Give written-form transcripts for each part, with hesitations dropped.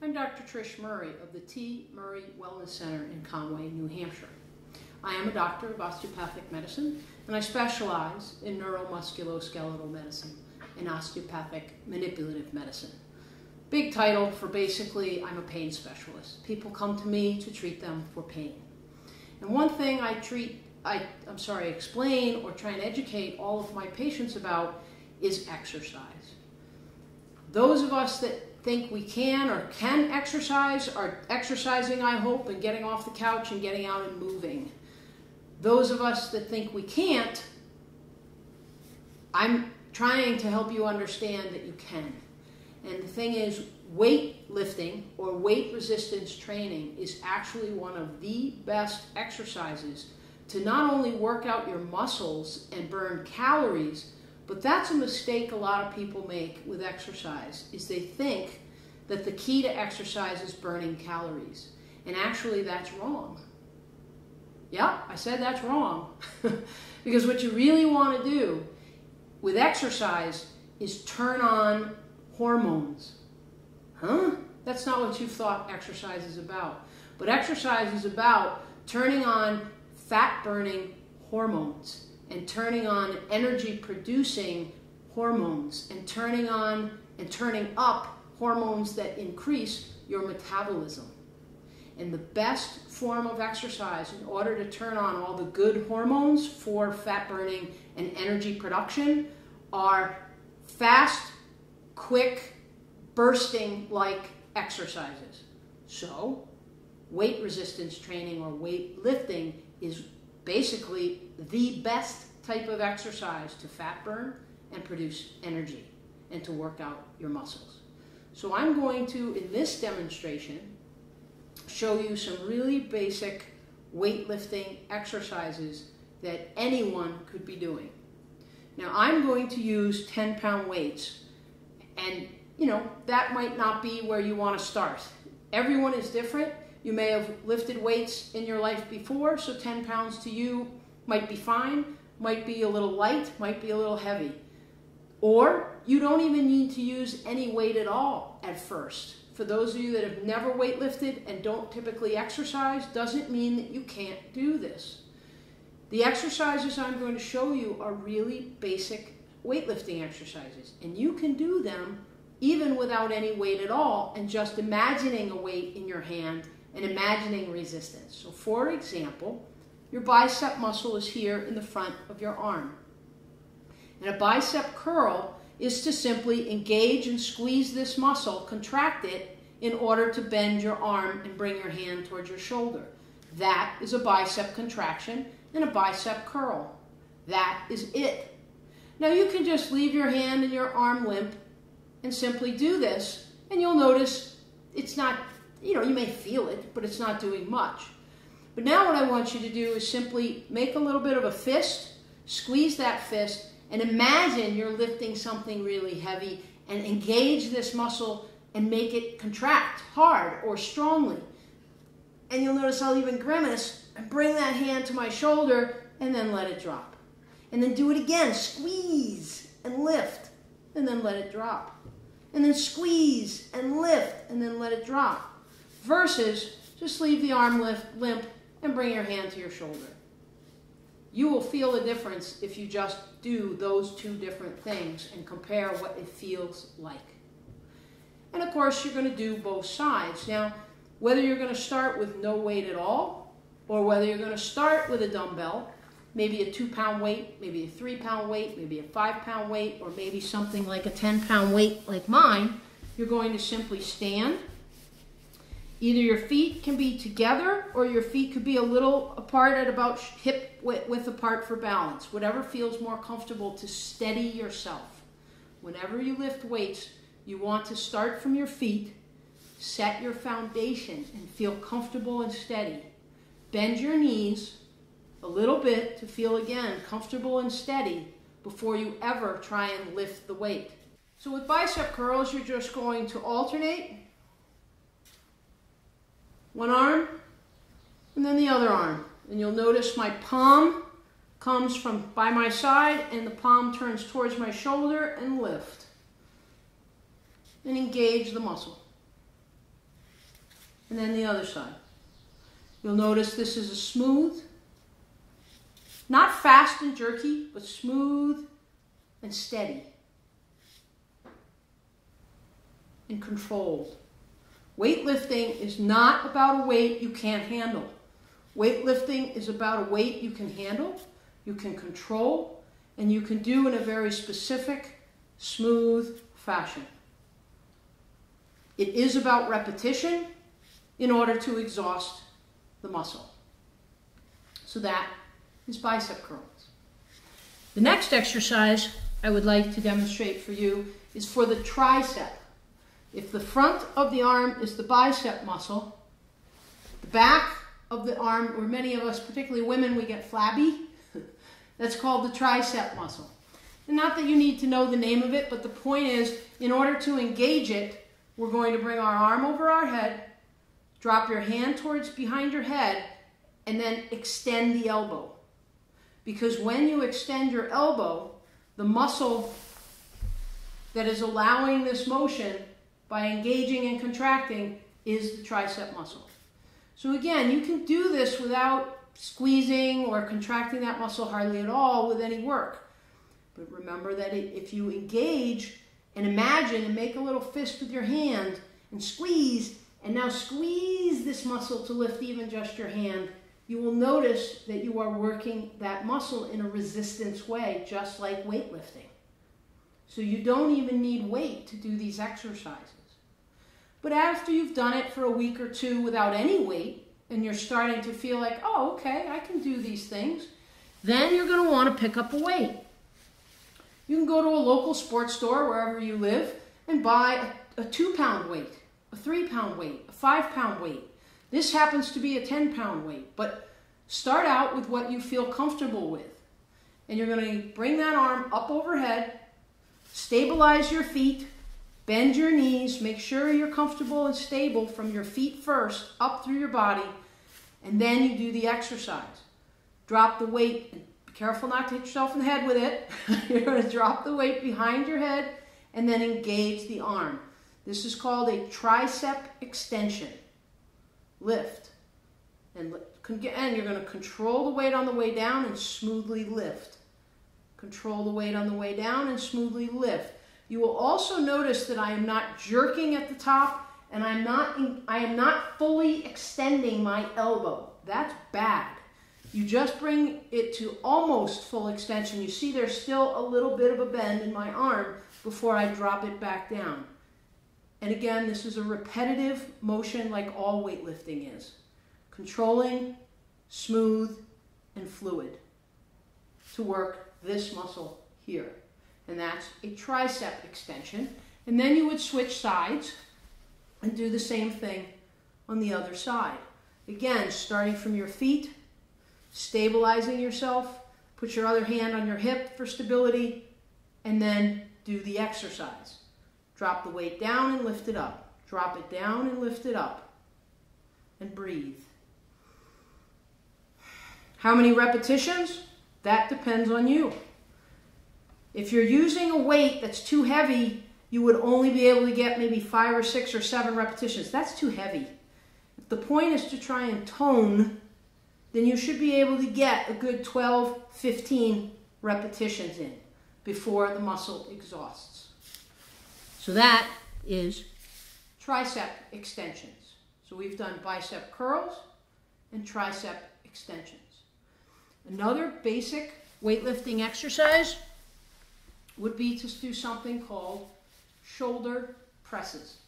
I'm Dr. Trish Murray of the T. Murray Wellness Center in Conway, New Hampshire. I am a doctor of osteopathic medicine, and I specialize in neuromusculoskeletal medicine and osteopathic manipulative medicine. Big title for basically, I'm a pain specialist. People come to me to treat them for pain. And one thing I explain or try and educate all of my patients about is exercise. Those of us that think we can or can exercise are exercising, I hope, and getting off the couch and getting out and moving. Those of us that think we can't, I'm trying to help you understand that you can. And the thing is, weightlifting or weight resistance training is actually one of the best exercises to not only work out your muscles and burn calories, but that's a mistake a lot of people make with exercise, is they think that the key to exercise is burning calories. And actually that's wrong. Yeah, I said that's wrong. Because what you really want to do with exercise is turn on hormones. Huh? That's not what you thought exercise is about. But exercise is about turning on fat-burning hormones and turning on energy-producing hormones and turning on and turning up hormones that increase your metabolism. And the best form of exercise in order to turn on all the good hormones for fat burning and energy production are fast, quick, bursting-like exercises. So, weight resistance training or weightlifting is basically the best type of exercise to fat burn and produce energy and to work out your muscles. So I'm going to, in this demonstration, show you some really basic weightlifting exercises that anyone could be doing. Now I'm going to use 10-pound weights, and that might not be where you want to start. Everyone is different. You may have lifted weights in your life before, so 10 pounds to you might be fine, might be a little light, might be a little heavy. Or you don't even need to use any weight at all at first. For those of you that have never weightlifted and don't typically exercise, doesn't mean that you can't do this. The exercises I'm going to show you are really basic weightlifting exercises, and you can do them even without any weight at all and just imagining a weight in your hand and imagining resistance. So for example, your bicep muscle is here in the front of your arm. And a bicep curl is to simply engage and squeeze this muscle, contract it, in order to bend your arm and bring your hand towards your shoulder. That is a bicep contraction and a bicep curl. That is it. Now you can just leave your hand and your arm limp and simply do this, and you'll notice it's not, you may feel it, but it's not doing much. But now what I want you to do is simply make a little bit of a fist, squeeze that fist, and imagine you're lifting something really heavy and engage this muscle and make it contract hard or strongly. And you'll notice I'll even grimace and bring that hand to my shoulder and then let it drop. And then do it again, squeeze and lift and then let it drop. And then squeeze and lift and then let it drop. Versus just leave the arm limp and bring your hand to your shoulder. You will feel a difference if you just do those two different things and compare what it feels like. And of course, you're going to do both sides. Now, whether you're going to start with no weight at all, or whether you're going to start with a dumbbell, maybe a 2-pound weight, maybe a 3-pound weight, maybe a 5-pound weight, or maybe something like a 10-pound weight like mine, you're going to simply stand. Either your feet can be together or your feet could be a little apart at about hip width apart for balance. Whatever feels more comfortable to steady yourself. Whenever you lift weights, you want to start from your feet, set your foundation, and feel comfortable and steady. Bend your knees a little bit to feel, again, comfortable and steady before you ever try and lift the weight. So with bicep curls, you're just going to alternate one arm and then the other arm. And you'll notice my palm comes from by my side and the palm turns towards my shoulder and lift. And engage the muscle. and then the other side. You'll notice this is a smooth, not fast and jerky, but smooth and steady and controlled. Weightlifting is not about a weight you can't handle. Weightlifting is about a weight you can handle, you can control, and you can do in a very specific, smooth fashion. It is about repetition in order to exhaust the muscle. So that is bicep curls. The next exercise I would like to demonstrate for you is for the tricep. If the front of the arm is the bicep muscle, the back of the arm, where many of us, particularly women, we get flabby, that's called the tricep muscle. And not that you need to know the name of it, but the point is, in order to engage it, we're going to bring our arm over our head, drop your hand towards behind your head, and then extend the elbow. Because when you extend your elbow, the muscle that is allowing this motion by engaging and contracting is the tricep muscle. So again, you can do this without squeezing or contracting that muscle hardly at all with any work. But remember that if you engage and imagine and make a little fist with your hand and squeeze, and now squeeze this muscle to lift even just your hand, you will notice that you are working that muscle in a resistance way, just like weightlifting. So you don't even need weight to do these exercises. But after you've done it for a week or two without any weight, and you're starting to feel like, oh, okay, I can do these things, then you're going to want to pick up a weight. You can go to a local sports store, wherever you live, and buy a 2-pound weight, a 3-pound weight, a 5-pound weight. This happens to be a 10-pound weight, but start out with what you feel comfortable with. And you're going to bring that arm up overhead, stabilize your feet, bend your knees, make sure you're comfortable and stable from your feet first, up through your body, and then you do the exercise. Drop the weight, and be careful not to hit yourself in the head with it. You're going to drop the weight behind your head and then engage the arm. This is called a tricep extension. Lift. And you're going to control the weight on the way down and smoothly lift. Control the weight on the way down and smoothly lift. You will also notice that I am not jerking at the top, and I am not fully extending my elbow. That's bad. You just bring it to almost full extension. You see there's still a little bit of a bend in my arm before I drop it back down. And again, this is a repetitive motion like all weightlifting is. Controlling, smooth, and fluid to work this muscle here. And that's a tricep extension. And then you would switch sides and do the same thing on the other side. Again, starting from your feet, stabilizing yourself, put your other hand on your hip for stability, and then do the exercise. Drop the weight down and lift it up. Drop it down and lift it up. And breathe. How many repetitions? That depends on you. If you're using a weight that's too heavy, you would only be able to get maybe 5 or 6 or 7 repetitions. That's too heavy. If the point is to try and tone, then you should be able to get a good 12, 15 repetitions in before the muscle exhausts. So that is tricep extensions. So we've done bicep curls and tricep extensions. Another basic weightlifting exercise would be to do something called shoulder presses.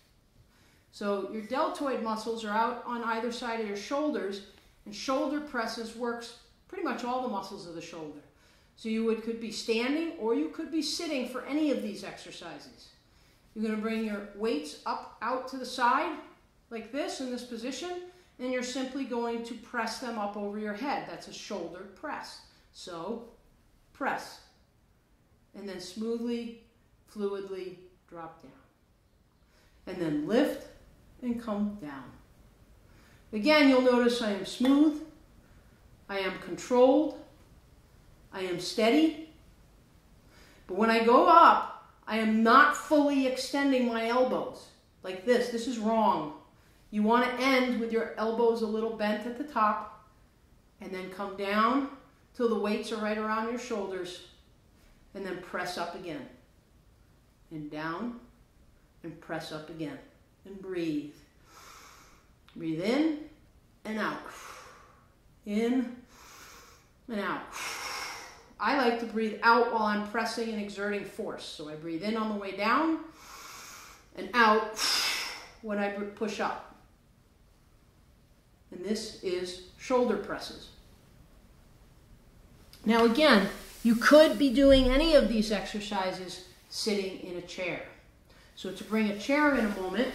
So your deltoid muscles are out on either side of your shoulders, and shoulder presses works pretty much all the muscles of the shoulder. So you could be standing or you could be sitting for any of these exercises. You're going to bring your weights up out to the side like this in this position, and you're simply going to press them up over your head. That's a shoulder press. So press. And then smoothly, fluidly drop down. And then lift and come down. Again, you'll notice I am smooth, I am controlled, I am steady. But when I go up, I am not fully extending my elbows like this. This is wrong. You want to end with your elbows a little bent at the top, and then come down till the weights are right around your shoulders, and then press up again. And down, and press up again. And breathe. Breathe in and out. In and out. I like to breathe out while I'm pressing and exerting force. So I breathe in on the way down and out when I push up. And this is shoulder presses. Now again, you could be doing any of these exercises sitting in a chair. So to bring a chair in a moment,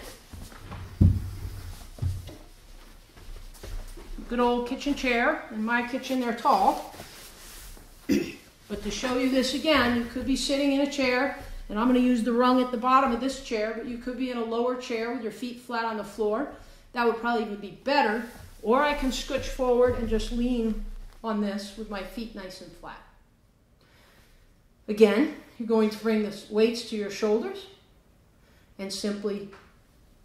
good old kitchen chair. In my kitchen, they're tall. But to show you this again, you could be sitting in a chair, and I'm going to use the rung at the bottom of this chair, but you could be in a lower chair with your feet flat on the floor. That would probably even be better. Or I can scooch forward and just lean on this with my feet nice and flat. Again, you're going to bring the weights to your shoulders and simply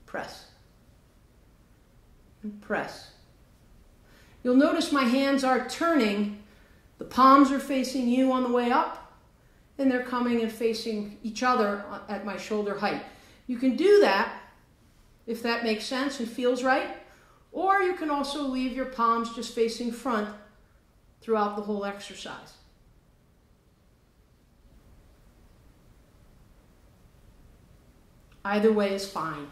press. And press. You'll notice my hands are turning. The palms are facing you on the way up, and they're coming and facing each other at my shoulder height. You can do that if that makes sense and feels right, or you can also leave your palms just facing front throughout the whole exercise. Either way is fine.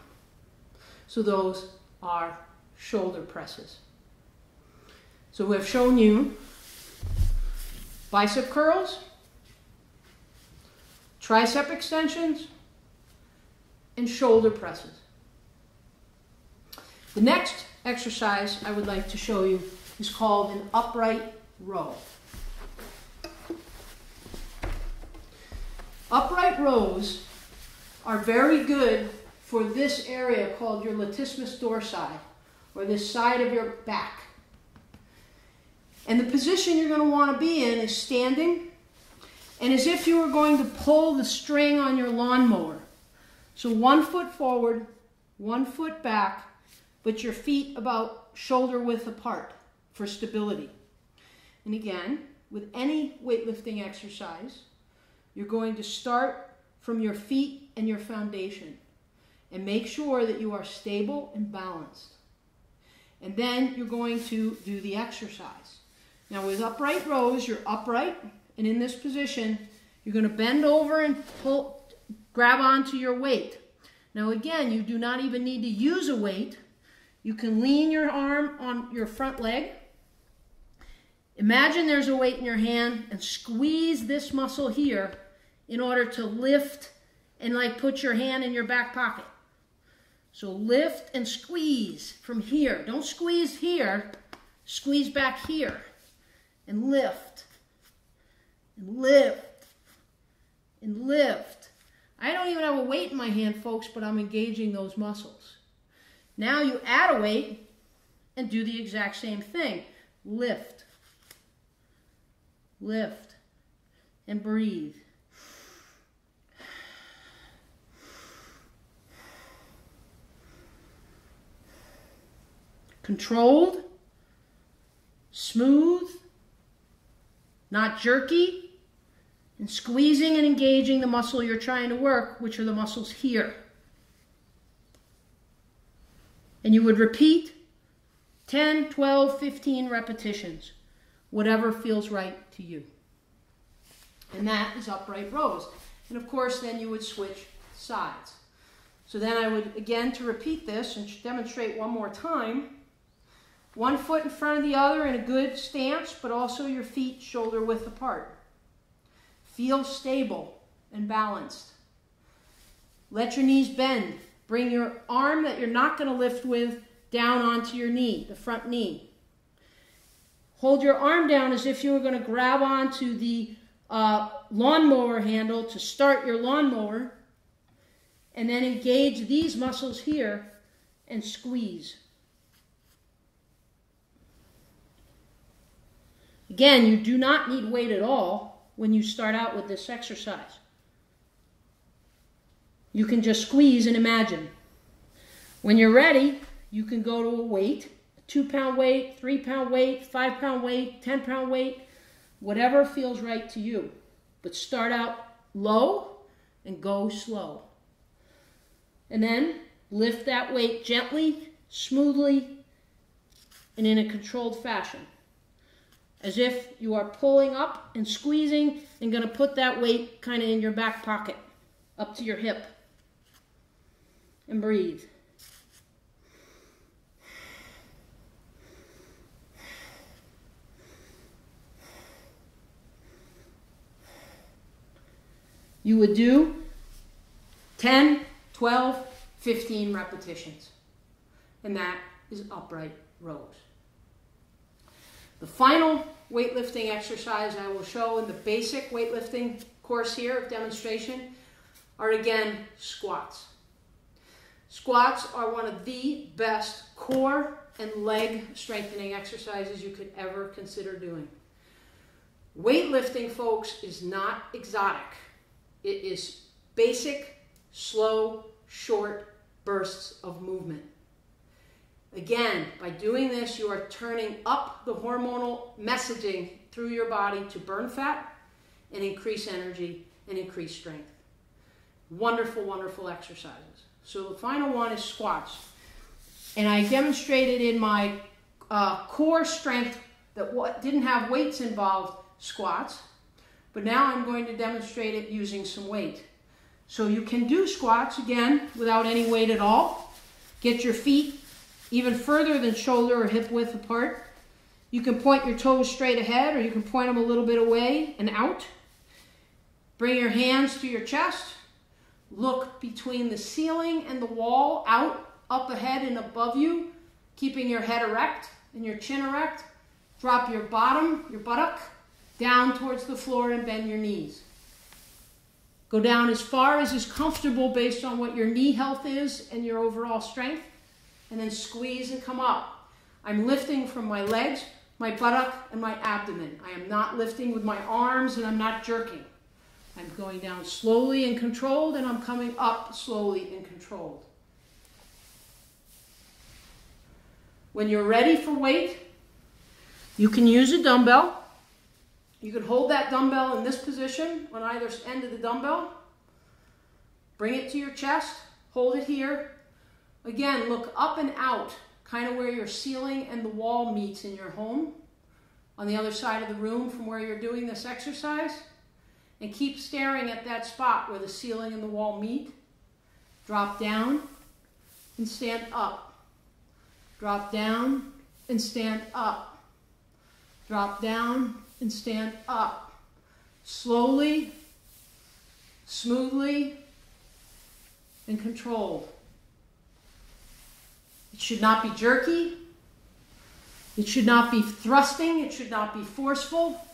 So those are shoulder presses. So we have shown you bicep curls, tricep extensions, and shoulder presses. The next exercise I would like to show you is called an upright row. Upright rows are very good for this area called your latissimus dorsi, or this side of your back. And the position you're going to want to be in is standing, and as if you were going to pull the string on your lawnmower. So 1 foot forward, 1 foot back, but your feet about shoulder width apart for stability. And again, with any weightlifting exercise, you're going to start from your feet and your foundation and make sure that you are stable and balanced. And then you're going to do the exercise. Now with upright rows, you're upright, and in this position, you're going to bend over and grab onto your weight. Now again, you do not even need to use a weight. You can lean your arm on your front leg. Imagine there's a weight in your hand and squeeze this muscle here in order to lift and like put your hand in your back pocket. So lift and squeeze from here. Don't squeeze here. Squeeze back here. And lift. And lift. And lift. I don't even have a weight in my hand, folks, but I'm engaging those muscles. Now you add a weight and do the exact same thing. Lift. Lift. And breathe. Controlled, smooth, not jerky, and squeezing and engaging the muscle you're trying to work, which are the muscles here. And you would repeat 10, 12, 15 repetitions, whatever feels right to you. And that is upright rows. And of course, then you would switch sides. So then I would, again, to repeat this and demonstrate one more time, 1 foot in front of the other in a good stance, but also your feet shoulder width apart. Feel stable and balanced. Let your knees bend. Bring your arm that you're not going to lift with down onto your knee, the front knee. Hold your arm down as if you were going to grab onto the lawnmower handle to start your lawnmower, and then engage these muscles here and squeeze. Again, you do not need weight at all when you start out with this exercise. You can just squeeze and imagine. When you're ready, you can go to a weight, 2-pound weight, 3-pound weight, 5-pound weight, 10-pound weight, whatever feels right to you. But start out low and go slow. And then lift that weight gently, smoothly, and in a controlled fashion. As if you are pulling up and squeezing and going to put that weight kind of in your back pocket, up to your hip. And breathe. You would do 10, 12, 15 repetitions. And that is upright rows. The final weightlifting exercise I will show in the basic weightlifting course here of demonstration are again squats. Squats are one of the best core and leg strengthening exercises you could ever consider doing. Weightlifting, folks, is not exotic. It is basic, slow, short bursts of movement. Again, by doing this, you are turning up the hormonal messaging through your body to burn fat and increase energy and increase strength. Wonderful, wonderful exercises. So the final one is squats. And I demonstrated in my core strength that didn't have weights involved squats. But now I'm going to demonstrate it using some weight. So you can do squats, again, without any weight at all. Get your feet even further than shoulder or hip width apart. You can point your toes straight ahead, or you can point them a little bit away and out. Bring your hands to your chest. Look between the ceiling and the wall, out, up ahead and above you, keeping your head erect and your chin erect. Drop your bottom, your buttock, down towards the floor and bend your knees. Go down as far as is comfortable based on what your knee health is and your overall strength. And then squeeze and come up. I'm lifting from my legs, my buttock, and my abdomen. I am not lifting with my arms, and I'm not jerking. I'm going down slowly and controlled, and I'm coming up slowly and controlled. When you're ready for weight, you can use a dumbbell. You can hold that dumbbell in this position on either end of the dumbbell. Bring it to your chest. Hold it here. Again, look up and out, kind of where your ceiling and the wall meets in your home, on the other side of the room from where you're doing this exercise. And keep staring at that spot where the ceiling and the wall meet. Drop down and stand up. Drop down and stand up. Drop down and stand up. Slowly, smoothly, and controlled. It should not be jerky. It should not be thrusting. It should not be forceful.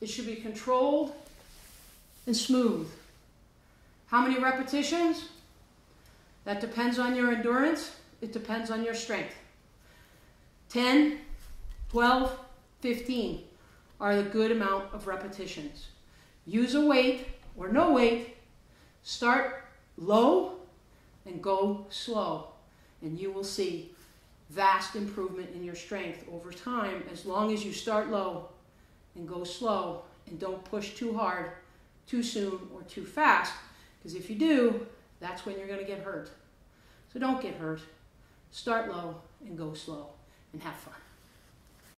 It should be controlled and smooth. How many repetitions? That depends on your endurance. It depends on your strength. 10, 12, 15 are the good amount of repetitions. Use a weight or no weight. Start low and go slow. And you will see vast improvement in your strength over time as long as you start low and go slow and don't push too hard, too soon, or too fast. Because if you do, that's when you're going to get hurt. So don't get hurt. Start low and go slow and have fun.